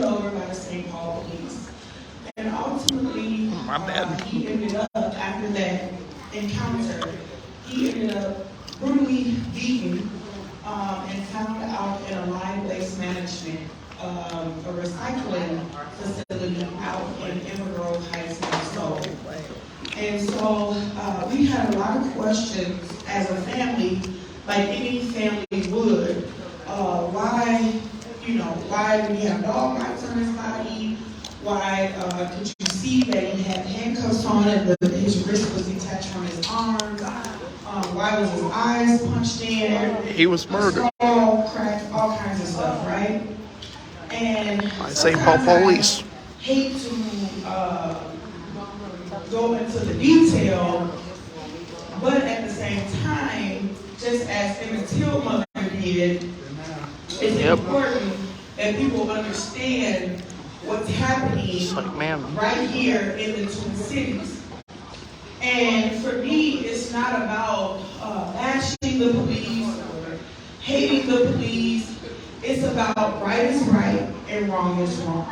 over by the St. Paul police. And ultimately, he ended up, after that encounter, he ended up brutally beaten and found out in a line waste management, a recycling facility out in Emerald Grove Heights, Minnesota. And so we had a lot of questions as a family, like any family would. Why did he have dog bites on his body? Why could you see that he had handcuffs on and his wrist was detached from his arms? Why was his eyes punched in? He was murdered. All kinds of stuff, right? And St. Paul police. I hate to go into the detail, but at the same time, just as Emmett Till mother did, it's important that people understand what's happening right here in the Twin Cities. And for me, it's not about bashing the police or hating the police. It's about right is right and wrong is wrong,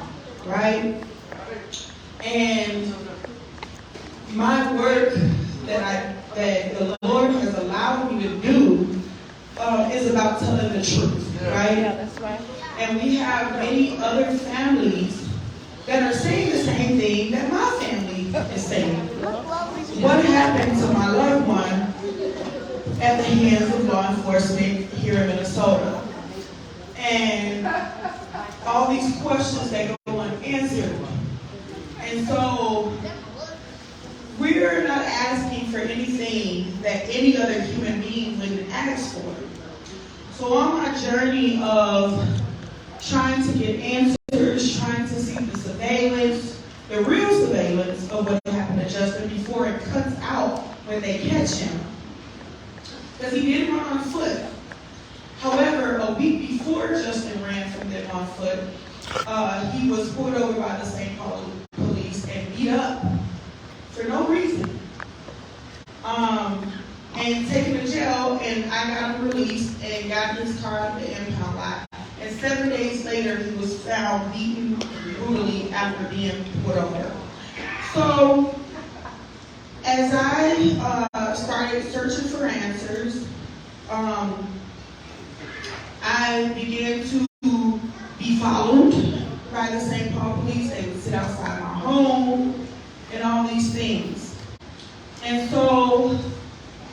right? And my work that the Lord has allowed me to do is about telling the truth, right? Yeah, that's right. And we have many other families that are saying the same thing that my family is saying. What happened to my loved one at the hands of law enforcement here in Minnesota? And all these questions that go unanswered. And so we're not asking for anything that any other human being would ask for. So on my journey of trying to get answers, trying to see the surveillance, the real surveillance of what happened to Justin before it cuts out when they catch him. Because he did run on foot. However, a week before Justin ran from them on foot, he was pulled over by the St. Paul police and beat up for no reason. And taken to jail, and I got him released and got his car at the impound lot. And 7 days later, he was found beaten brutally after being put over. So, as I started searching for answers, I began to be followed by the St. Paul police. They would sit outside my home and all these things. And so,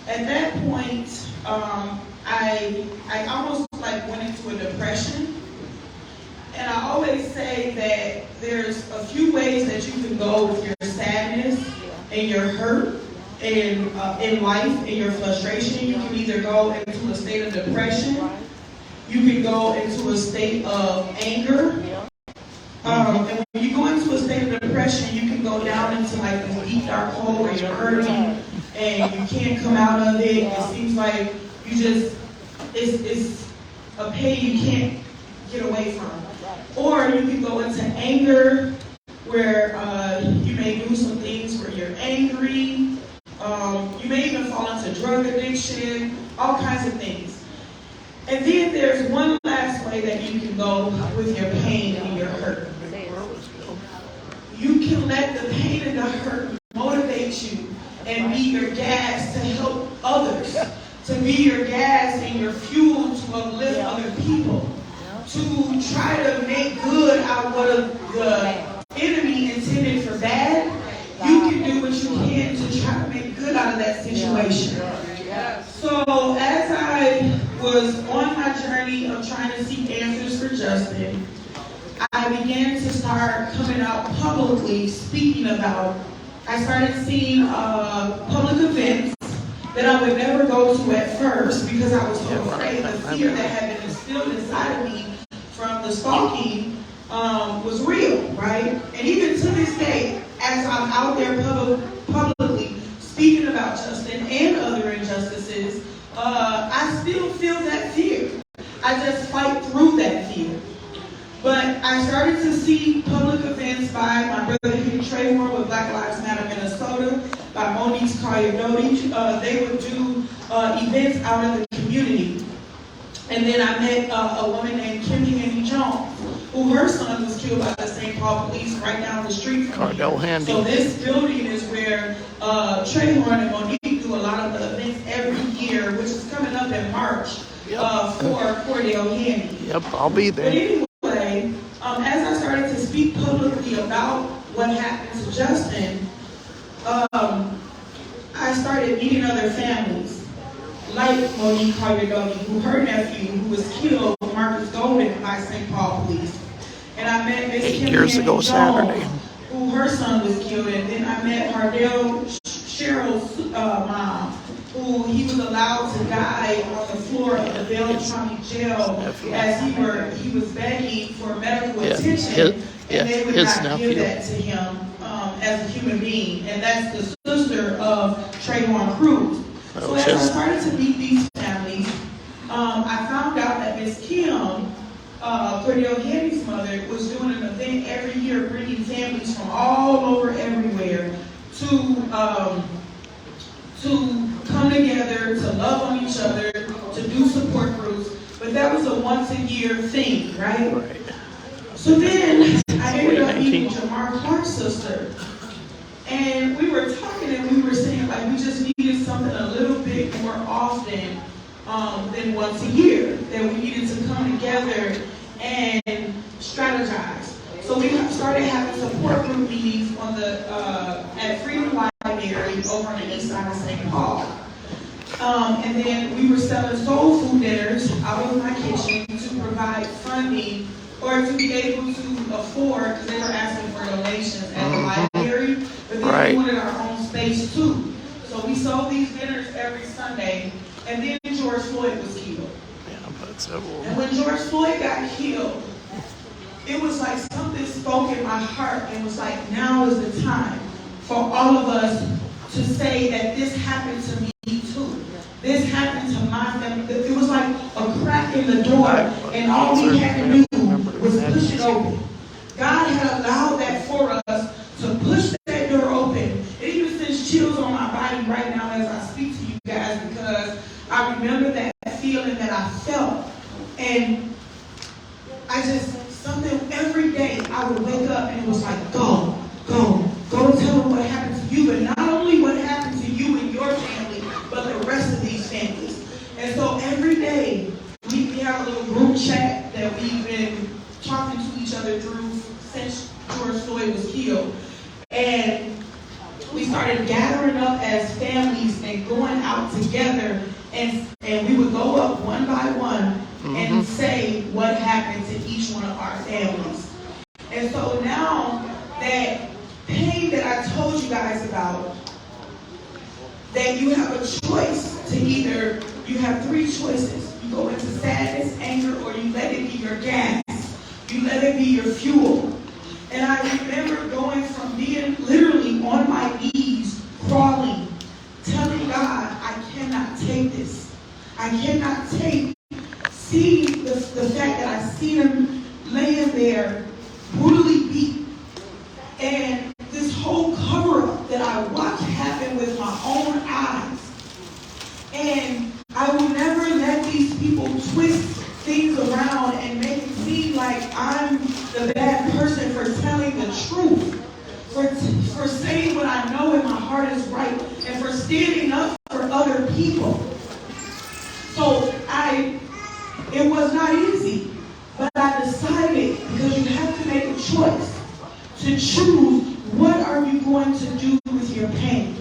at that point, I almost like went into a depression. And I always say that there's a few ways that you can go with your sadness and your hurt and in life and your frustration. You can either go into a state of depression. You can go into a state of anger. And when you go into a state of depression, you can go down into like this deep dark hole where you're hurting and you can't come out of it. It seems like you just, it's a pain you can't get away from. Or you can go into anger where you may do some things where you're angry. You may even fall into drug addiction, all kinds of things. And then there's one last way that you can go with your pain and your hurt. You can let the pain and the hurt motivate you and be your gas to help others, to be your gas and your fuel to uplift other people, to try to make good out of what the enemy intended for bad. You can do what you can to try to make good out of that situation. So as I was on my journey of trying to seek answers for Justin, I began to start coming out publicly speaking about, I started seeing public events that I would never go to at first because I was so afraid. The fear that had been instilled inside of me from the stalking was real, right? And even to this day, as I'm out there publicly speaking about Justin and other injustices, I still feel that fear. I just fight through that fear. But I started to see public events by my brother Henry Trayvon with Black Lives Matter Minnesota, by Monique's Kayodoti. They would do events out in the community. And then I met a woman named Kim Handy Jones, who her son was killed by the St. Paul police right down the street from me. Cordale Handy. So this building is where Trayvon and Monique do a lot of the events every year, which is coming up in March for Cordale Handy. Yep, I'll be But there. anyway, as I started to speak publicly about what happened to Justin, I started meeting other families, like Monique Collier-Dougie, who her nephew, who was killed, Marcus Golden, by St. Paul police. And I met Miss 8 Kim years ago Saturday. who her son was killed. And then I met Cordale Cheryl's mom, who he was allowed to die on the floor of the Beltrami jail as he was begging for medical attention, and they would not give that to him as a human being. And that's the sister of Trayvon Cruz. So as I started to meet these families, I found out that Miss Kim, Cordale Handy's mother, was doing an event every year, bringing families from all over everywhere to come together, to love on each other, to do support groups. But that was a once-a-year thing, right? So then I ended up meeting Jamar Clark's sister. And we were talking and we were saying, like, we just needed something a little bit more often than once a year, that we needed to come together and strategize. So we started having support group meetings on at Freedom Library over on the east side of St. Paul. And then we were selling soul food dinners out of my kitchen to provide funding or to be able to afford, because they were asking for donations at the library, but then we wanted our own space too. So we sold these dinners every Sunday, and then George Floyd was killed. And when George Floyd got killed, it was like something spoke in my heart and was like, now is the time for all of us to say that this happened to me too. This happened to my family. It was like a crack in the door, and all we had to do was push it open. God had allowed that for us to push that door open. It even sends chills on my body right now as I speak to you guys, because I remember that feeling that I felt. And something every day I would wake up and it was like, go tell them what happened to you. But not only what happened to you and your family, but the rest of these families. And so every day we have a little group chat that we've been talking to each other through since George Floyd was killed. And we started gathering up as families and going out together, and we would go up one by one and say what happened to each one of our families. And so now that pain that I told you guys about, that you have a choice to you have three choices. You go into sadness, anger, or you let it be your gas. You let it be your fuel. And I remember going from being literally on my knees, crawling, telling God, I cannot take this. I cannot seeing the fact that I see him laying there, brutally beat, and this whole cover-up that I watched happen with my own eyes. And I will never let these people twist things around and make it seem like I'm the bad person for telling the truth, for saying what I know in my heart is right, and for standing up for other people. So it was not easy, but I decided, because you have to make a choice, to choose what are you going to do with your pain.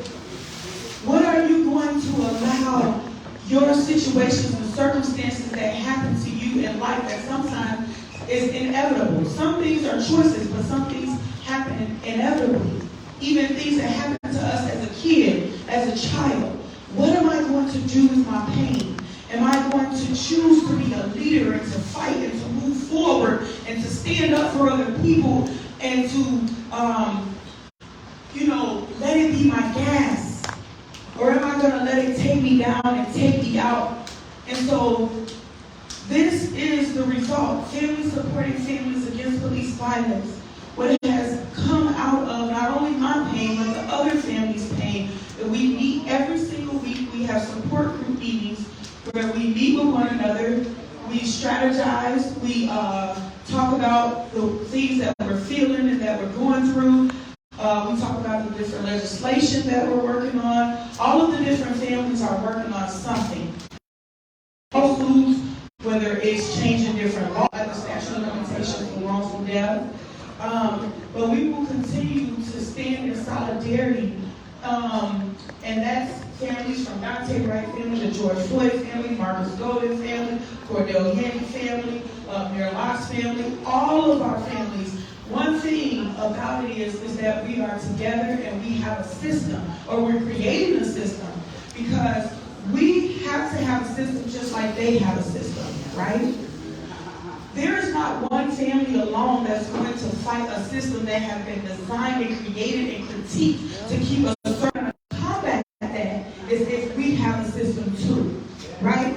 What are you going to allow your situations and circumstances that happen to you in life that sometimes is inevitable. Some things are choices, but some things happen inevitably. Even things that happen to us as a kid, as a child. What am I going to do with my pain? Am I going to choose to be a leader and to fight and to move forward and to stand up for other people and to, let it be my gas? Or am I going to let it take me down and take me out? And so this is the result. Families supporting families against police violence. What has come out of not only my pain, but the other families' pain. That we meet every single week. We have support group meetings where we meet with one another. We strategize. We talk about the things that we're feeling and that we're going through. We talk about the different legislation that we're working on. All of the different families are working on something. Lawsuits, whether it's changing different laws, like the statute of limitations for wrongful death. But we will continue to stand in solidarity. And that's families from Dante Wright family, the George Floyd family, Marcus Golden family, Cordale Handy family, Mayor Locke's family, all of our families. One thing about it is that we are together and we have a system, or we're creating a system, because we have to have a system just like they have a system, right? There is not one family alone that's going to fight a system that has been designed and created and critiqued to keep us certain. Combat that is if we have a system too, right?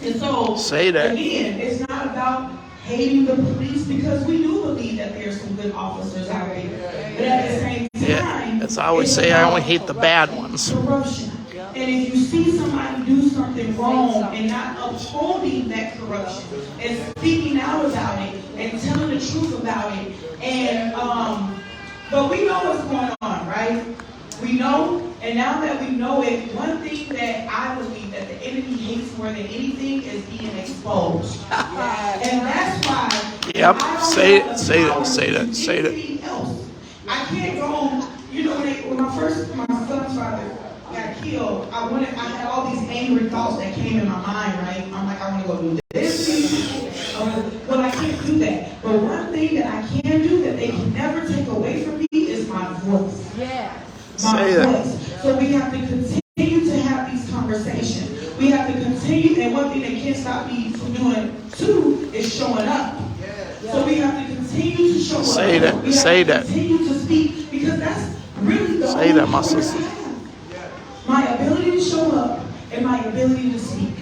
And so, Say that. Again, it's not about hating the police, because we do believe that there's some good officers out there. But at the same time, as I always say, I only hate the bad ones. Corruption. And if you see somebody do something wrong and not upholding that corruption and speaking out about it and telling the truth about it, and but we know what's going on, right? We know, and now that we know it, one thing that I believe that the enemy hates more than anything is being exposed. And that's why. Yep. Say that. Else. I can't go. You know, when my son's father got killed, I had all these angry thoughts that came in my mind, right? I'm like, I want to go do this. Well, I can't do that. But one thing that I can do that they can never take away from me is my voice. Yeah. My voice. So we have to continue to have these conversations. We have to continue, and one thing that can't stop me from doing too is showing up. So we have to continue to show up. Say that. We have to continue to speak, because that's really the Say only that, my power sister. I have. My ability to show up and my ability to speak.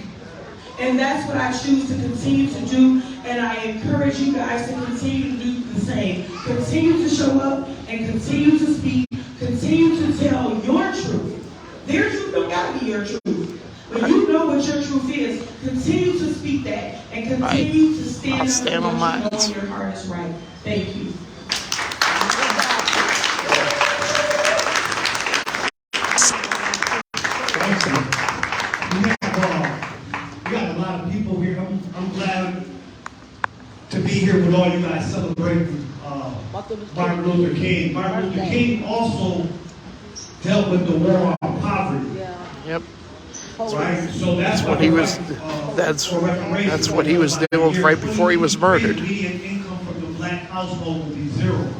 And that's what I choose to continue to do, and I encourage you guys to continue to do the same. Continue to show up and continue to speak. Continue to tell your truth. Their truth don't gotta be your truth. But you know what your truth is. Continue to speak that and continue to stand I'll stand up on for mine. what you know your heart is right. Thank you. We got a lot of people here. I'm glad to be here with all you guys celebrating Martin Luther King. Martin Luther King also dealt with the war on poverty. Yep. Right? So that's what he was. That's what he was dealing with right before he was murdered. Median income from the black household would be zero.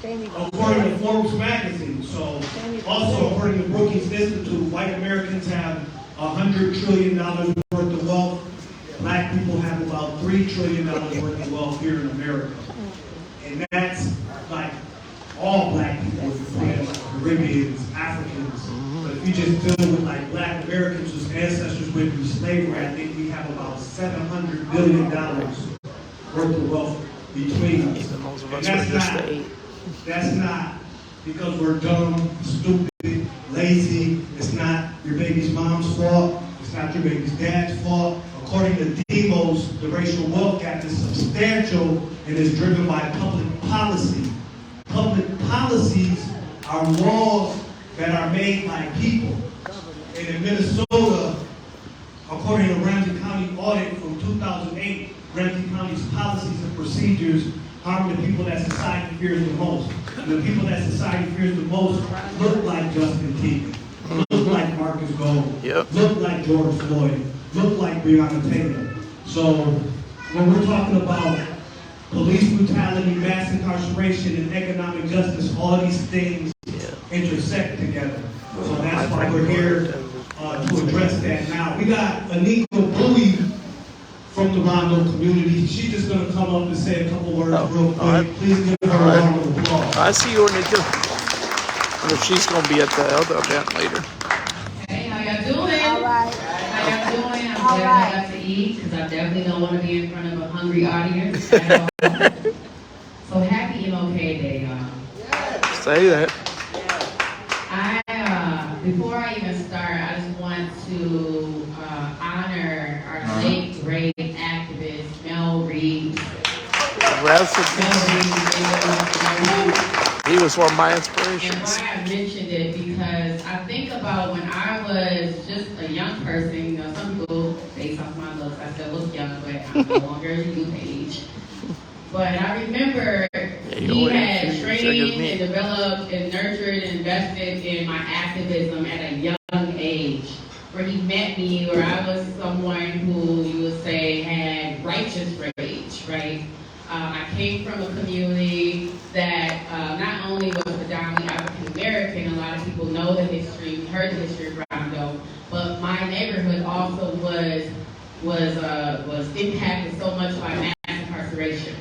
According to Forbes magazine. So also according to Brookings Institute, white Americans have $100 trillion worth of wealth. Black people have about $3 trillion worth of wealth here in America. And that's like all black people, Caribbeans, Africans. But if you just deal with like black Americans whose ancestors went through slavery, I think we have about $700 billion worth of wealth between us. And that's not because we're dumb, stupid, lazy. It's not your baby's mom's fault. It's not your baby's dad's fault. According to Demos, the racial wealth gap is substantial and is driven by public policy. Public policies are laws that are made by people. And in Minnesota, according to Ramsey County audit from 2008, Ramsey County's policies and procedures harm the people that society fears the most. And the people that society fears the most look like Justin Teague, look like Marcus Gold, look like George Floyd, look like Breonna Taylor. So when we're talking about police brutality, mass incarceration, and economic justice, all these things intersect together. So that's why we're here to address that now. We got Anika Bowie from the Rondo community. She's just going to come up and say a couple words real quick. Please give her a round of applause. I see you, Anika. Or she's going to be at the other event later. Hey, how y'all doing? All right. How y'all doing? I'm glad I got to eat, because I definitely don't want to be in front of a hungry audience at all. So happy MLK Day, y'all. Say that. Before I even start, I just want to honor our late great activist Mel Reeves. Rest in peace. He was one of my And inspirations. why I mentioned it, because I think about when I was just a young person, you know, some people, based off my looks, I still look young, but I'm no longer a youth age. But I remember he had trained and developed and nurtured and invested in my activism at a young age, where he met me, where I was someone who you would say had righteous rage, right? I came from a community that not only was predominantly African American, a lot of people know the history, heard the history of Rondo, but my neighborhood also was impacted so much by mass incarceration,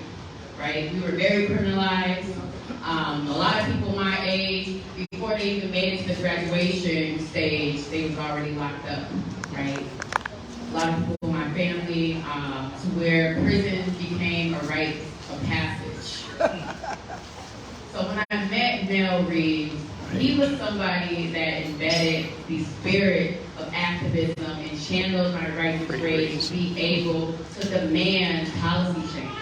right? We were very criminalized. A lot of people my age, before they even made it to the graduation stage, they was already locked up, right? A lot of people in my family, to where prison became a rite of passage. So when I met Mel Reeves, he was somebody that embedded the spirit of activism and channeled my righteous rage to be able to demand policy change,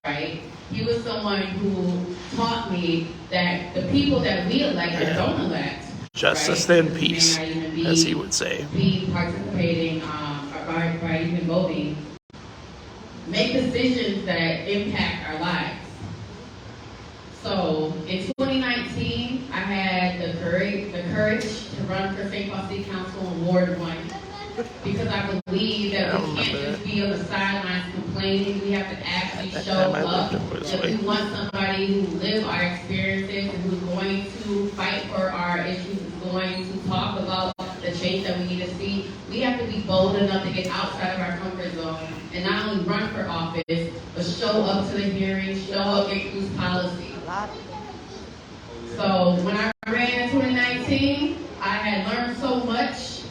right? He was someone who taught me that the people that we elect or don't elect, Justice right, then peace, as he would say. Be participating by even voting, make decisions that impact our lives. So in 2019, I had the courage to run for St. Paul City Council in Ward 1, because I believe that we can't just be on the sidelines complaining. We have to actually show up. That we want somebody who lives our experiences and who's going to fight for our issues, who's going to talk about the change that we need to see. We have to be bold enough to get outside of our comfort zone and not only run for office, but show up to the hearings, show up and introduce policy. So when I ran in 2019, I had learned so much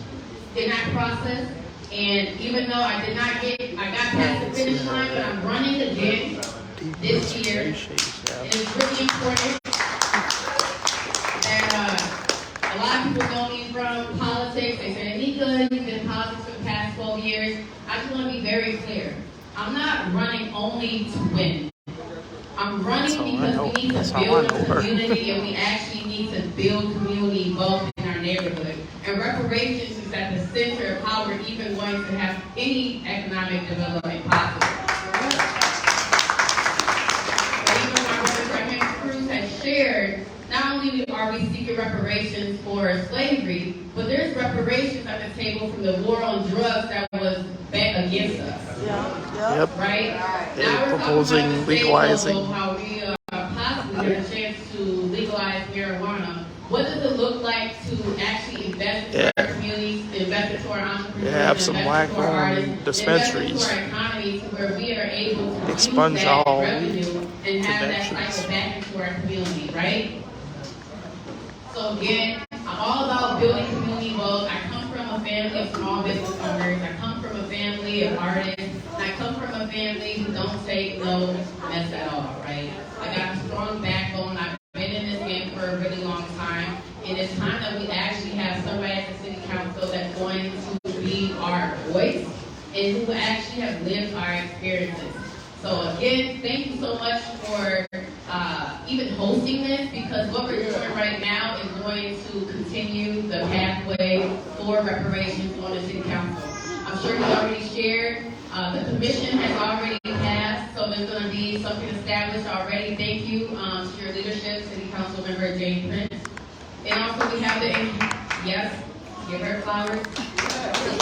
in that process, and even though I got past the finish line, but I'm running again this year. And it's really important that a lot of people know me from politics. They say, Anika, you've been in politics for the past 12 years. I just want to be very clear. I'm not running only to win. I'm running because we need to build a community, and we actually need to build community both in our neighborhood. And reparations is at the center of how we're even going to have any economic development possible. But even my brother Raymond Cruz has shared, not only are we seeking reparations for slavery, but there's reparations at the table from the war on drugs that was bet against us. Yep. Right? They're proposing legalizing. How we possibly get a chance to legalize marijuana. What does it look like to actually invest in our communities, invest into our entrepreneurs, have some black-owned dispensaries. invest into our economy to where we are able to Expunge use that all revenue and have that convictions. cycle back into our community, right? So again, I'm all about building community wealth. I come from a family of small business owners. I come from a family of artists. And I come from a family who don't take no mess at all, right? I got a strong backbone. I've been in this game for a really long time. And it's time that we actually have somebody at the city council that's going to be our voice and who actually have lived our experiences. So again, thank you so much for even hosting this, because what we're doing right now is going to continue the pathway for reparations on the city council. I'm sure you already shared. The commission has already passed, so there's going to be something established already. Thank you to your leadership, City Council Member Jane Prince. And also we have yes, give her flowers. Give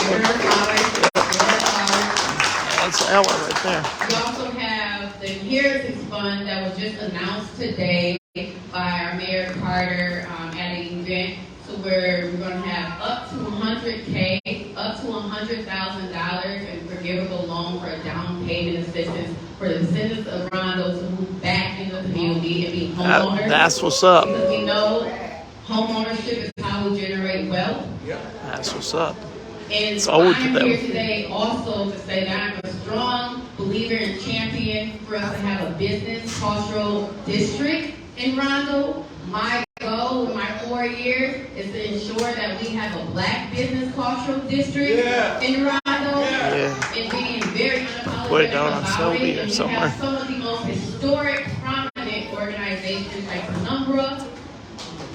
her flowers. That's Ella right there. We also have the Inheritance Fund that was just announced today by our Mayor Carter at an event, to where we're going to have up to $100K, up to $100,000 in forgivable loan for a down payment assistance for the descendants of Rondo to move back into the community and be homeowners. That's what's up. Because we know homeownership is how we generate wealth. That's what's up. And It's owed to I'm them. here today also to say that I'm a strong believer and champion for us to have a business cultural district in Rondo. My goal in my 4 years is to ensure that we have a black business cultural district in Rondo, and being very unapologetic put it down them on about Sylvie it. or And we somewhere. have some of the most historic, prominent organizations like Penumbra,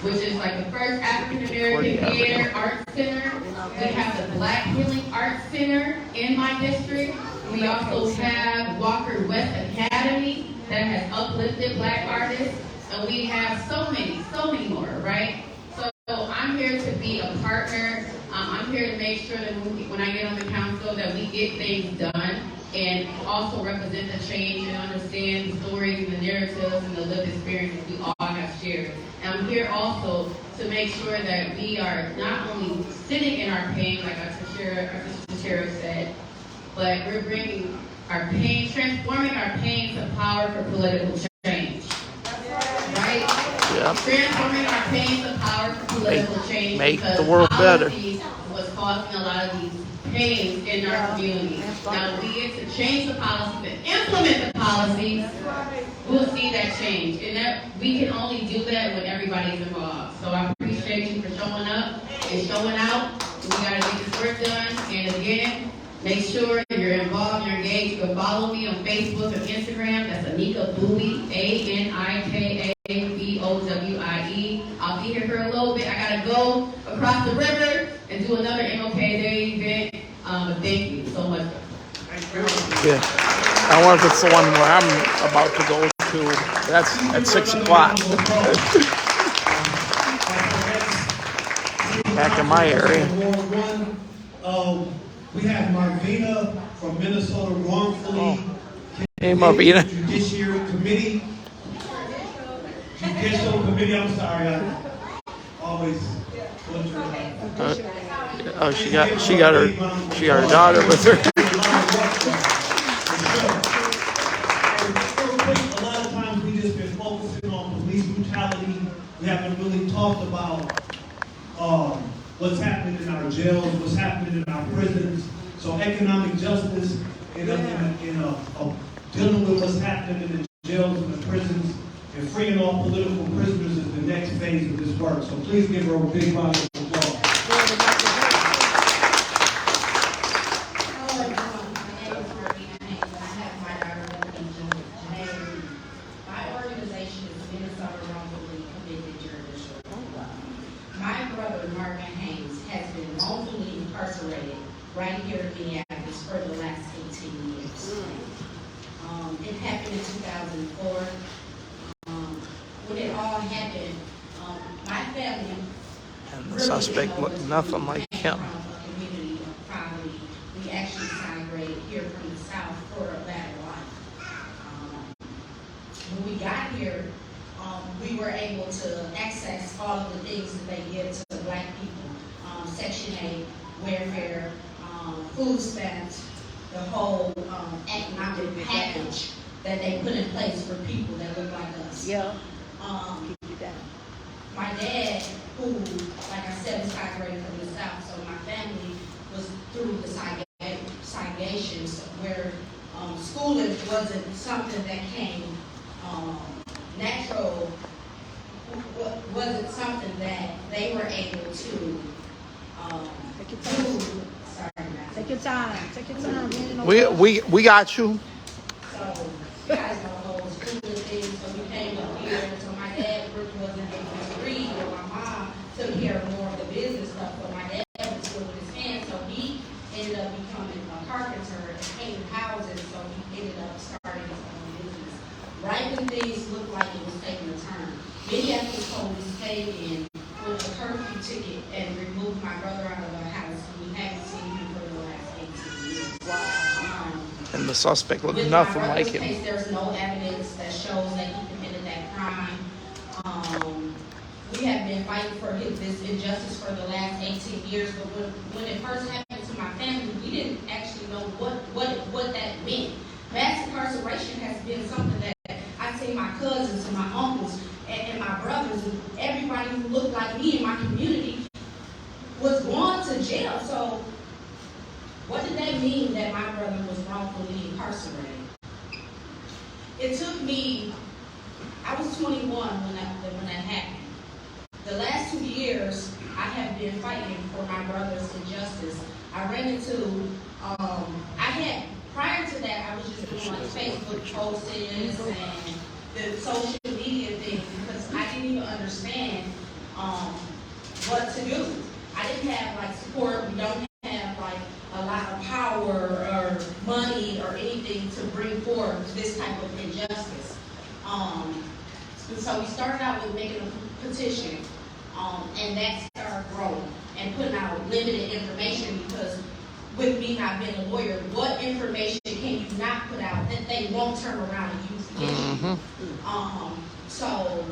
which is like the first African American Cordale theater art center. We have the Black Healing Arts Center in my district. We also have Walker West Academy that has uplifted Black artists. And we have so many more, right? So I'm here to be a partner. I'm here to make sure that when I get on the council that we get things done and also represent the change and understand the stories and the narratives and the lived experiences we all have shared. And I'm here also to make sure that we are not only sitting in our pain, like our sister Tara said, but we're bringing our pain, transforming our pain to power for political change. Right? Yeah. Transforming our pain to power for political change. Make the world better. Was causing a lot of these pains in our community. Now we get to change the policy, but implement the policies, we'll see that change. And that we can only do that when everybody's involved. So I appreciate you for showing up and showing out. We gotta get this work done. And again, make sure you're involved, you're engaged. You can follow me on Facebook and Instagram. That's Anika Bowie, ANIKABOWIE. I'll be here for a little bit. I gotta go across the river and do another MLK Day event. But thank you so much. Yeah. I wonder if it's the one where I'm about to go to. That's at 6 o'clock. Back in my area. We have Marvina from Minnesota wrongfully. Hey, Marvina. Judicial Committee. I'm sorry. I always. She got her daughter with her. A lot of times we just been focusing on police brutality. We haven't really talked about what's happening in our jails, what's happening in our prisons. So economic justice in dealing with what's happening in the jails and the prisons and freeing all political prisoners is the next phase of this work. So please give her a big round of applause. Right here in Minneapolis for the last 18 years. It happened in 2004. When it all happened, my family And the suspect looked nothing like him. from a community of poverty. We actually migrated here from the South for a better life. When we got here, we were able to access all of the things that they give to Black people. Section 8, welfare, food stamps, the whole economic package that they put in place for people that look like us. Yeah. My dad, who, like I said, was migrated from the South, so my family was through the segregations where schooling wasn't something that came natural, wasn't something that they were able to do. Take your time. Take your time. We got you. So, you guys know the whole school thing, so we came up here. So my dad wasn't able to read, or my mom took care of more of the business stuff, but my dad was still with his hands, so he ended up becoming a carpenter and painting houses, so he ended up starting his own business. Right when things looked like it was taking a turn, Minneapolis police came in with a curfew ticket and removed my brother out of the house, and we haven't seen him for the last 18 years. And the suspect looked nothing like him. Case, there's no evidence that shows that he committed that crime. We have been fighting for this injustice for the last 18 years, but when it first happened to my family, we didn't actually know what that meant. Mass incarceration has been something that I see my cousins and my uncles and my brothers and everybody who looked like me in my community was going to jail. So what did that mean that my brother was wrongfully incarcerated? It took me, I was 21 when that happened. The last 2 years, I have been fighting for my brother's injustice. I ran into, I had prior to that, I was just doing like Facebook postings and the social media things because I didn't even understand what to do. I didn't have like support. We don't have like a lot of power or money or anything to bring forth this type of injustice. So we started out with making a petition, and that started growing and putting out limited information because with me not being a lawyer, what information can you not put out that they won't turn around and use against you? So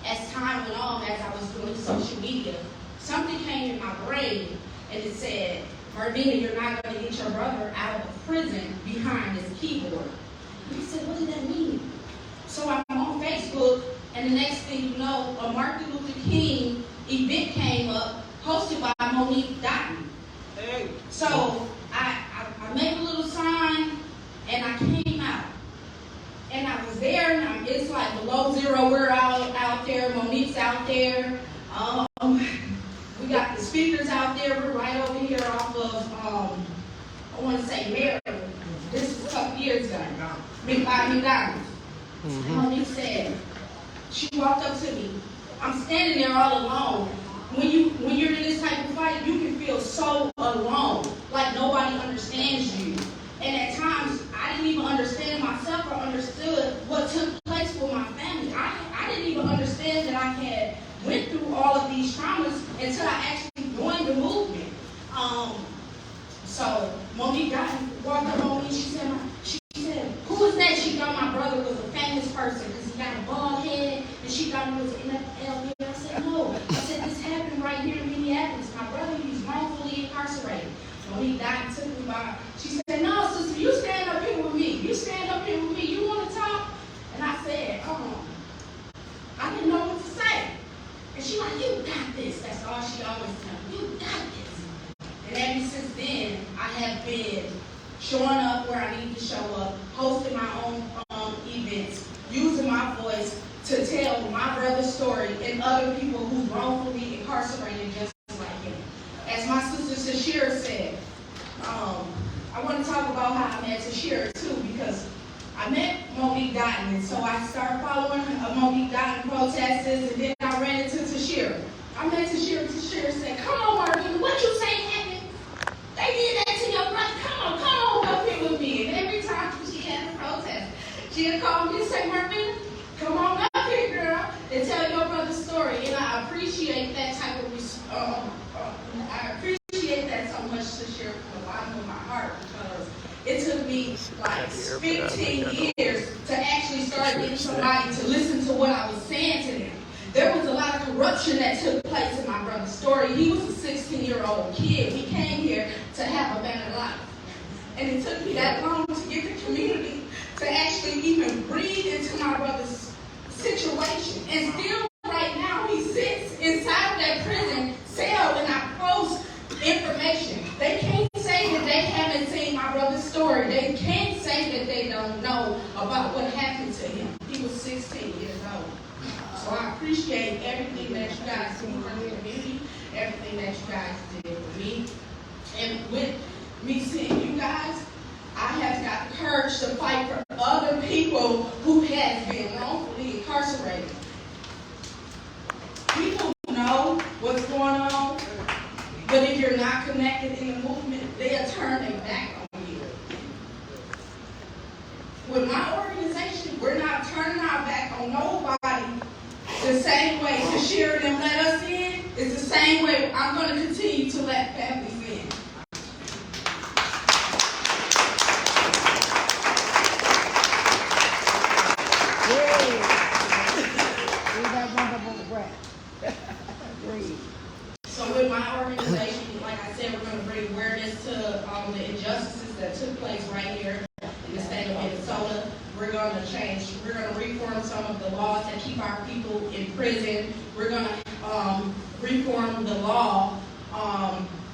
as time went on, as I was doing social media, something came in my brain and it said, Marvina, you're not going to get your brother out of prison behind his keyboard. And I said, what does that mean? So I'm on Facebook, and the next thing you know, a Martin Luther King event came up, hosted by Monique Dotton. Hey. So I made a little sign, and I came out. And I was there, and it's like below zero, we're out there, Monique's out there. We got the speakers out there, we're right over here off of, I want to say Maryland. This is a couple years ago. McDonald's. Monique said, she walked up to me. I'm standing there all alone. When you're in this type of fight, you can feel so alone, like nobody understands you. And at times, I didn't even understand myself or understood what took place with my family. I didn't even understand that I had went through all of these traumas until I actually joined the movement. So Monique walked up on me. She said, who is that? She thought my brother was a famous person because he got a bald head, and she thought he was an NFL player. I said, no. I said, this happened right here in Minneapolis. My brother, he's wrongfully incarcerated. Monique died and took me by. She said, no, sister, you stand up here with me. You stand up here with me. You want to talk? And I said, I didn't know what to say. And she like, you got this. That's all she always tells me. You got this. And ever since then, I have been showing up where I need to show up, hosting my own events, using my voice to tell my brother's story and other people who's wrongfully incarcerated just like him. As my sister Tashira said, I want to talk about how I met Tashira too, because I met Monique Dotton, and so I started following Monique Dotton protesters, and then I ran into Tashira. I met Tashira. Tashira said, come on, Marvin, what you say happened? They did that to your brother. Come on up here with me. And every time she had a protest, she'd call me and say, Marvin, come on up here, girl, and tell your brother's story. And I appreciate that type of I appreciate that so much, Tashira, from the bottom of my heart, because it took me like 15 years to actually start getting somebody to listen to what I was saying to them. There was a lot of corruption that took place in my brother's story. He was a 16-year-old kid. He came here to have a better life. And it took me that long to get the community to actually even breathe into my brother's situation. And still right now he sits inside of that prison cell and I post information. They can't say that they haven't seen my brother's story. They can't say that they don't know about what happened to him. He was 16 years old. So I appreciate everything that you guys do for the community, everything that you guys did for me. And with me seeing you guys, I have got the courage to fight for other people who have been wrongfully incarcerated. People know what's going on, but if you're not connected in the movement, they'll turn their back on you. With my organization, we're not turning our back on nobody. The same way Tashira them let us in is the same way I'm going to continue to let families in. So with my organization, like I said, we're going to bring awareness to the injustices that took place right here in the state of Minnesota. We're going to reform some of the laws that keep our people in prison. We're going to reform the law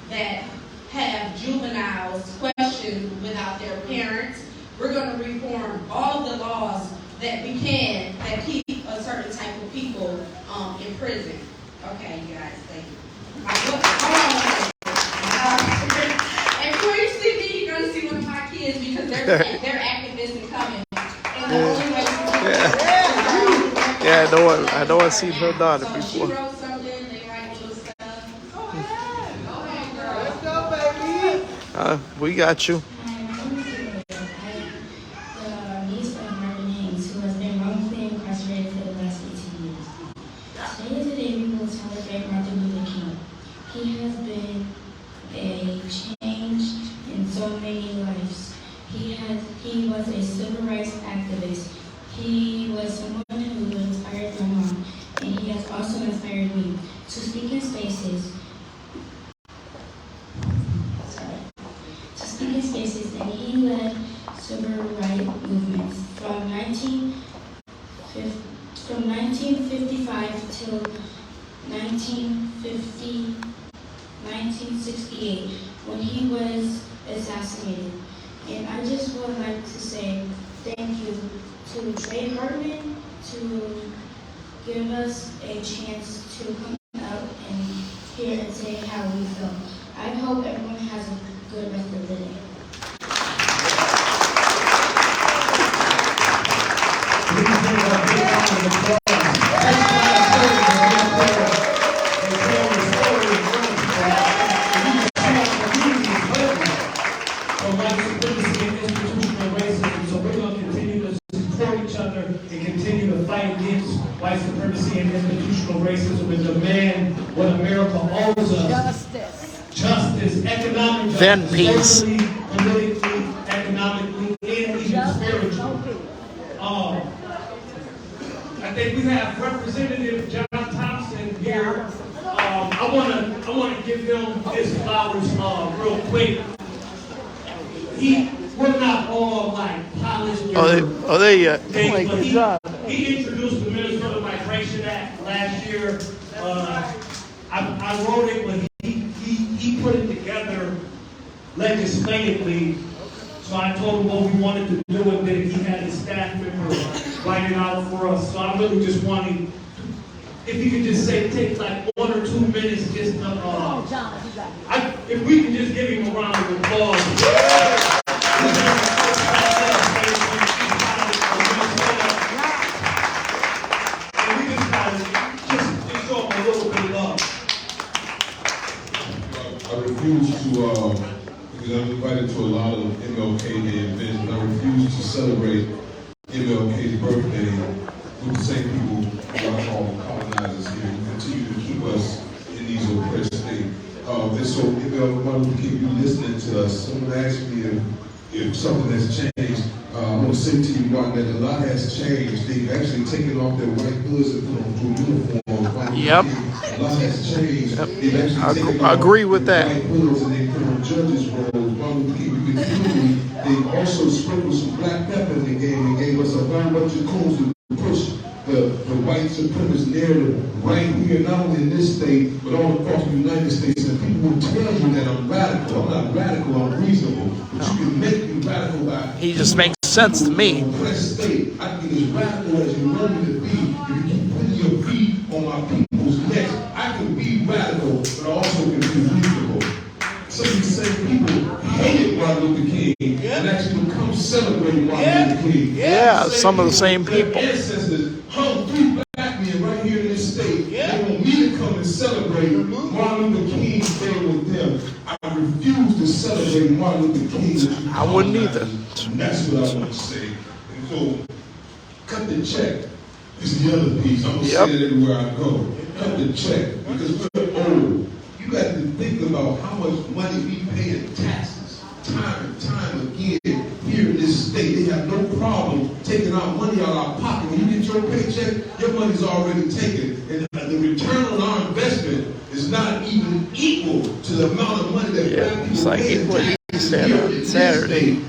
that have juveniles questioned without their parents. We're going to reform all of the laws that we can that keep a certain type of people in prison. Okay, you guys, thank you. And before you see me, you're going to see one of my kids because Yeah, I know I've seen her daughter So when she before. wrote something, they write little stuff. Go ahead, girl. We got you. Hi, my name is Julia. I'm the niece of Martin Hayes, who has been wrongfully incarcerated for the last 18 years. Today is the day we will celebrate Martin Luther King. He has been a change in so many lives. He was a civil rights activist. He was someone who inspired my mom, and he has also inspired me to speak in spaces. And he led civil rights movements from 1955 till 1968 when he was assassinated. And I just would like to say thank you to Trey Hartman to give us a chance to come out and here and say how we feel. I hope everyone has a good rest of the day. White supremacy and institutional racism and demand what America owes us. Justice, economic justice, Then peace. socially, politically, economically, and even spiritually. I think we have Representative John Thompson here. I wanna give him his flowers real quick. We're not all like polished. They Things, but he introduced the Minnesota Migration Act last year. I wrote it, but he put it together legislatively. So I told him what we wanted to do, and then he had his staff member write it out for us. So I really just wanted, if you could just say, take like 1 or 2 minutes just to, if we can just give him a round of applause. I refuse to, because I'm invited to a lot of MLK Day events, but I refuse to celebrate MLK's birthday with the same people who I call colonizers here, who continue to keep us in these oppressed states. And so, Martin Luther King, you listening to us, someone asked me if something has changed. I want to say to you, Martin, that a lot has changed. They've actually taken off their white hoods and put on blue uniforms. Yep. A lot has changed. Yep. They've actually taken I agree with that. white hoods and they put on judges' roles. Martin Luther King, they also sprinkled some black pepper in the game and gave us a whole bunch of codes to push the white supremacist narrative right here, not only in this state, but all across the United States. And people will tell you that I'm radical. I'm not radical, I'm reasonable. But you can make me radical by... He just makes sense to me. State. I can be as radical as you want me to be. If you keep putting your feet on my people's necks, I can be radical, but I also can be reasonable. Some of these same people hated Martin Luther King and actually would come celebrating Martin Luther King. Yeah, some of the same people. Their ancestors hung 3 black men right here in this state. They want me to come and celebrate Martin Luther King's Day with them. I refuse to celebrate Martin Luther King. I wouldn't either. And that's what I want to say. And so, cut the check. This is the other piece. I'm going to say it everywhere I go. Cut the check. Because we're old. You got to think about how much money we pay in taxes. Time and time again, here in this state, they have no problem taking our money out of our pocket. When you get your paycheck, your money's already taken. And the return on our investment is not even equal to the amount of money that black people it's like pay in what taxes. he said on Saturday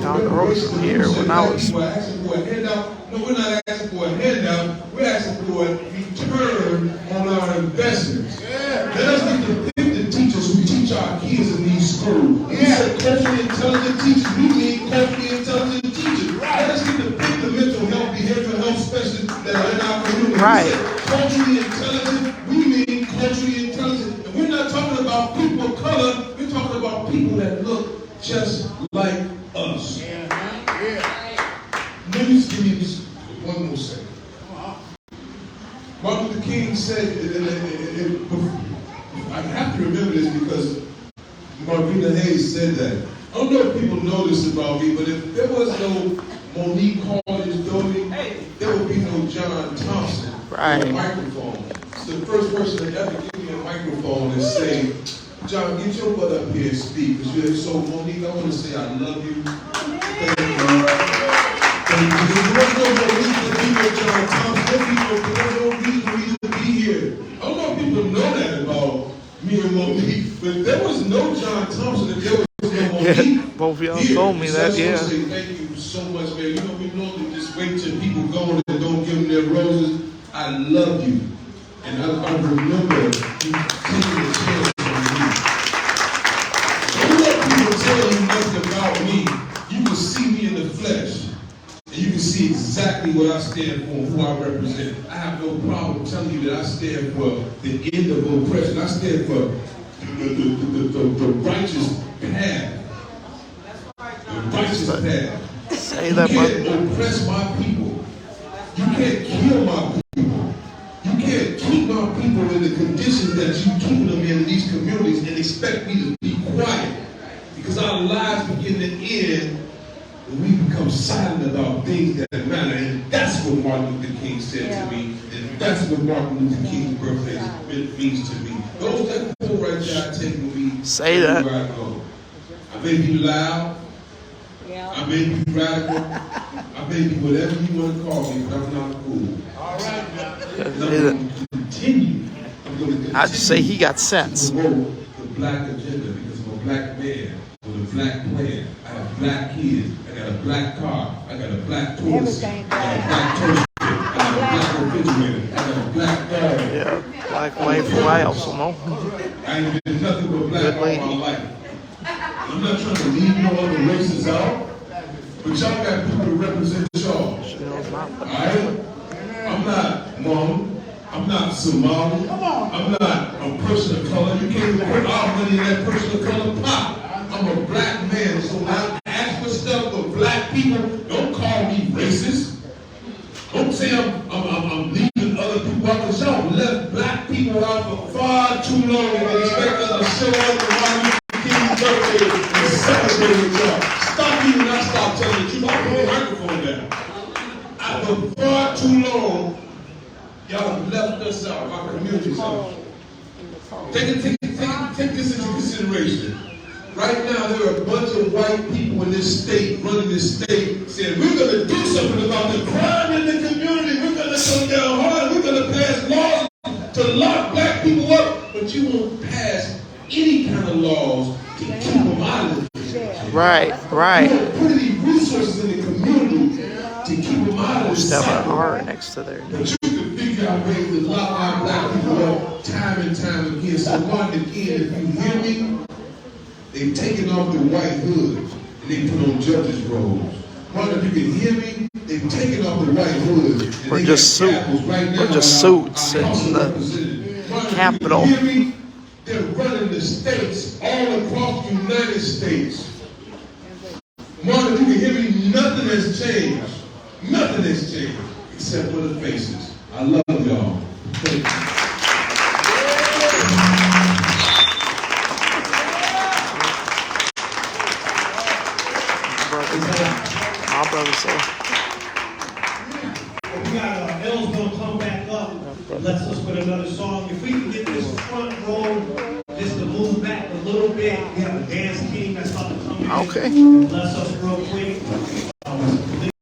down the road from here when I was. We're asking for a handout. No, we're not asking for a handout. We're asking for a return on our investments. Let us get to pick the teachers who teach our kids in these schools. We say culturally intelligent teachers. We need culturally intelligent teachers. Let us get to pick the mental health, behavioral health specialists that are in our community. Right. We say culturally intelligent. We mean culturally intelligent. And we're not talking about people of color. We're talking about people that look just like us. Let me just give you this one more second. Martin Luther King said, I have to remember this because Margarita Hayes said that. I don't know if people know this about me, but if there was no Monique Collins-Doty, there would be no John Thompson with a microphone. It's the first person to ever give me a microphone and say, John, get your butt up here and speak. Because so, Monique, I want to say I love you. Thank you. There was no Monique to be with John Thompson. There was no reason for me to be here. I don't know if people know that about me and Monique, but there was no John Thompson if there was no Monique. Yeah, both of y'all told me that, yeah. Say thank you so much, man. You know, we normally just wait till people go and don't give them their roses. I love you. And I remember you taking a chance on me. Don't let people tell you nothing about me. You can see me in the flesh. And you can see exactly what I stand for, who I represent. I have no problem telling you that I stand for the end of oppression. I stand for the righteous path. The righteous path. Say you that, can't oppress my people. You can't kill my people. You can't keep my people in the conditions that you keep them in these communities and expect me to be quiet. Because our lives begin to end when we become silent about things that matter. And that's what Martin Luther King said to me. And that's what Martin Luther King's birthday means to me. Those that quote right there, I take with me. Say that. Where I go. I may be loud. I may be radical. I may be whatever you want to call me, but I'm not cool. All right, now. I'm going to continue. I'd say he got sense. To promote the black agenda because I'm a black man with a black plan. I have black kids. I got a black car. I got a black toilet. I got a black toaster. I got a black refrigerator. I got a black dog. Yeah, black wife, who else, you know? I ain't been nothing but black all my life. I'm not trying to leave no other races out, but y'all got people to represent y'all. Alright? I'm not Hmong. I'm not Somali. I'm not a person of color. You can't even put our money in that person of color pot. I'm a black man, so when I ask for stuff for black people, don't call me racist. Don't say I'm leaving other people out, because y'all left black people out for far too long and they expect us to show up and Martin Luther King's birthday and celebrate with y'all. Stop me when I stop telling the truth. I put the microphone down. For far too long, y'all have left us out, our communities out. Take this into consideration. Right now, there are a bunch of white people in this state, running this state, saying, we're going to do something about the crime in the community. We're going to come down hard. We're going to pass laws to lock black people up. But you won't pass any kind of laws to keep them out of it. Right. You won't put any resources in the community to keep them out of the Step cycle. R next to there. But you can figure out ways to lock our black people up time and time again. So, Martin, again, if you hear me, they've taken off the white hood and they put on judges' robes. Martin, if you can hear me, they've taken off the white hood. And We're just suits in the Capitol. Hear me? They're running the states all across the United States. Martin, if you can hear me, nothing has changed. Nothing has changed except for the faces. I love y'all. Thank you. My brother said. We got Elle's gonna come back up and bless us with another song. If we can get this front row just to move back a little bit, we have a dance team that's about to come in Okay. and bless us real quick.